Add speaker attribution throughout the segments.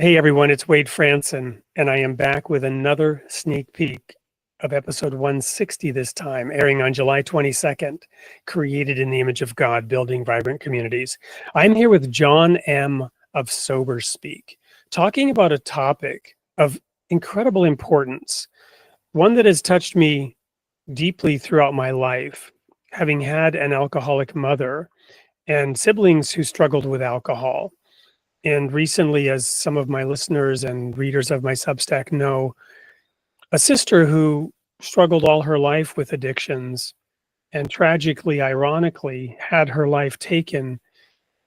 Speaker 1: Hey everyone, it's Wade Franson, and I am back with another sneak peek of episode 160 this time, airing on July 22nd, Created in the Image of God, Building Vibrant Communities. I'm here with John M. of Sober Speak, talking about a topic of incredible importance, one that has touched me deeply throughout my life, having had an alcoholic mother and siblings who struggled with alcohol. And recently, as some of my listeners and readers of my Substack know, a sister who struggled all her life with addictions and tragically, ironically, had her life taken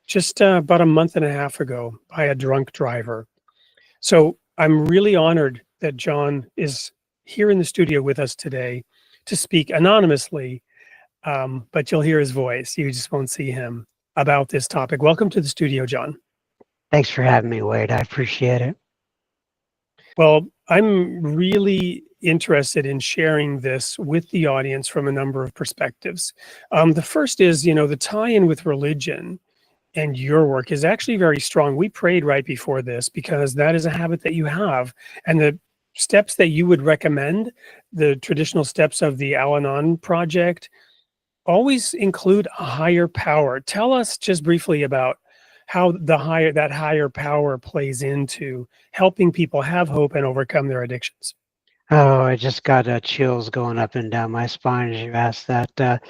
Speaker 1: just about a month and a half ago by a drunk driver. So I'm really honored that John is here in the studio with us today to speak anonymously, but you'll hear his voice. You just won't see him about this topic. Welcome to the studio, John.
Speaker 2: Thanks for having me, Wade. I appreciate it.
Speaker 1: Well, I'm really interested in sharing this with the audience from a number of perspectives. The first is, the tie-in with religion and your work is actually very strong. We prayed right before this because that is a habit that you have. And the steps that you would recommend, the traditional steps of the Al-Anon project, always include a higher power. Tell us just briefly about how that higher power plays into helping people have hope and overcome their addictions.
Speaker 2: Oh, I just got chills going up and down my spine as you asked that.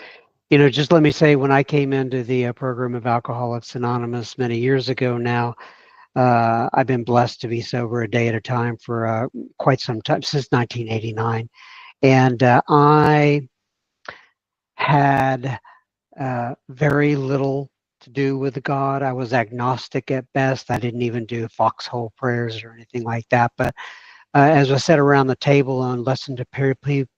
Speaker 2: Just let me say, when I came into the program of Alcoholics Anonymous many years ago now, I've been blessed to be sober a day at a time for quite some time, since 1989. And I had very little to do with God. I was agnostic at best. I didn't even do foxhole prayers or anything like that. But as I sat around the table and listened to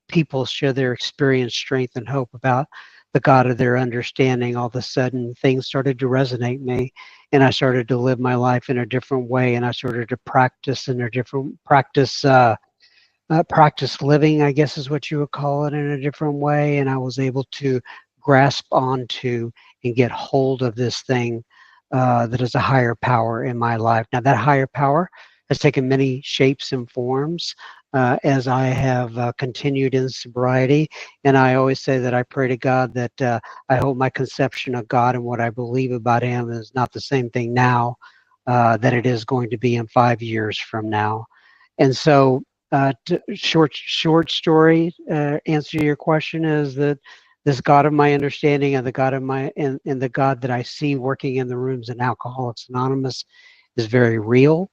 Speaker 2: people share their experience, strength, and hope about the God of their understanding, all of a sudden things started to resonate me, and I started to live my life in a different way, and I started to practice in a different practice living, I guess is what you would call it, in a different way, and I was able to grasp onto and get hold of this thing that is a higher power in my life. Now, that higher power has taken many shapes and forms as I have continued in sobriety. And I always say that I pray to God that I hope my conception of God and what I believe about Him is not the same thing now that it is going to be in 5 years from now. And so, short story answer to your question is that this God of my understanding and the God of and the God that I see working in the rooms in Alcoholics Anonymous is very real,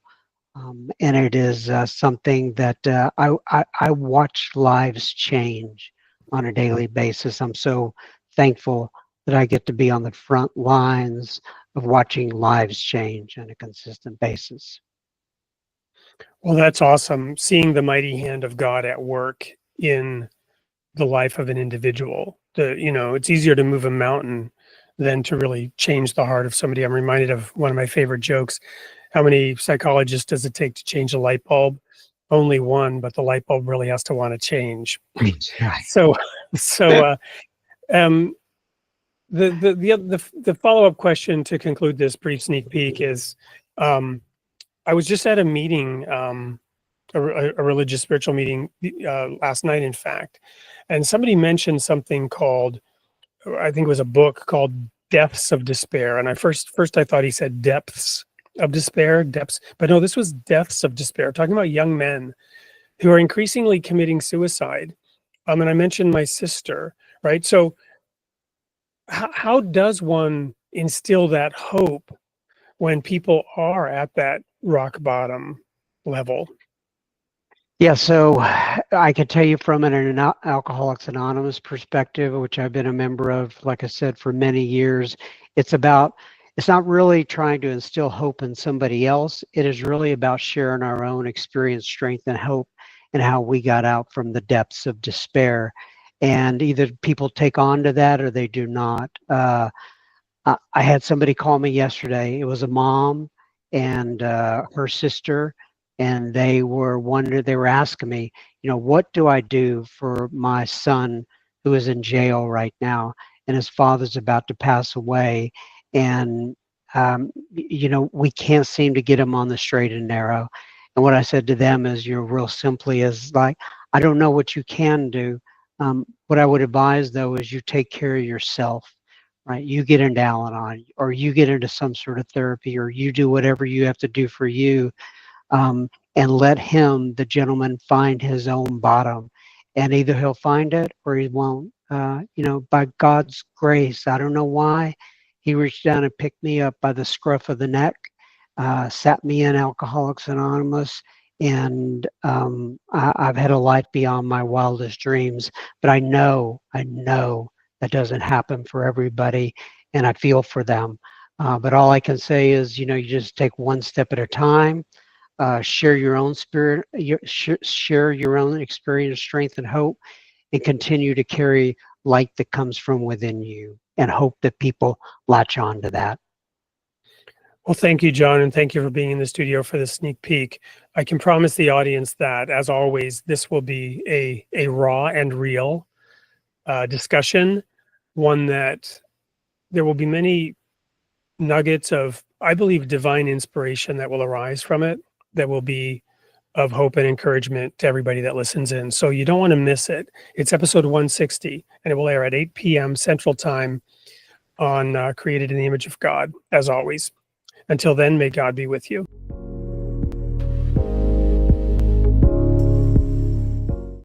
Speaker 2: and it is something that I watch lives change on a daily basis. I'm so thankful that I get to be on the front lines of watching lives change on a consistent basis.
Speaker 1: Well, that's awesome. Seeing the mighty hand of God at work in the life of an individual. It's easier to move a mountain than to really change the heart of somebody. I'm reminded of one of my favorite jokes. How many psychologists does it take to change a light bulb? Only one, but the light bulb really has to want to change.
Speaker 2: Right.
Speaker 1: So the follow-up question to conclude this brief sneak peek is, I was just at a meeting, a religious spiritual meeting last night, in fact, and somebody mentioned something called, I think it was a book called Depths of Despair. And I first I thought he said depths of despair, depths, but no, this was Deaths of Despair, talking about young men who are increasingly committing suicide. And I mentioned my sister, right? So how does one instill that hope when people are at that rock bottom level?
Speaker 2: Yeah, so I could tell you from an Alcoholics Anonymous perspective, which I've been a member of, like I said, for many years, it's not really trying to instill hope in somebody else. It is really about sharing our own experience, strength, and hope, and how we got out from the depths of despair. And either people take on to that or they do not. I had somebody call me yesterday. It was a mom and her sister, and they were asking me, what do I do for my son who is in jail right now, and his father's about to pass away, and we can't seem to get them on the straight and narrow. And what I said to them is, real simply is like, I don't know what you can do. What I would advise though is you take care of yourself, right? You get into Al-Anon, or you get into some sort of therapy, or you do whatever you have to do for you, and let him, the gentleman, find his own bottom. And either he'll find it or he won't. By God's grace, I don't know why, he reached down and picked me up by the scruff of the neck, sat me in Alcoholics Anonymous, and I've had a life beyond my wildest dreams. But I know that doesn't happen for everybody, and I feel for them. But all I can say is, you just take one step at a time. Share your own spirit, share your own experience, strength, and hope, and continue to carry light that comes from within you, and hope that people latch on to that.
Speaker 1: Well, thank you, John, and thank you for being in the studio for this sneak peek. I can promise the audience that, as always, this will be a raw and real discussion, one that there will be many nuggets of, I believe, divine inspiration that will arise from it, that will be of hope and encouragement to everybody that listens in. So you don't want to miss it. It's episode 160, and it will air at 8 p.m. Central Time on Created in the Image of God, as always. Until then, may God be with you.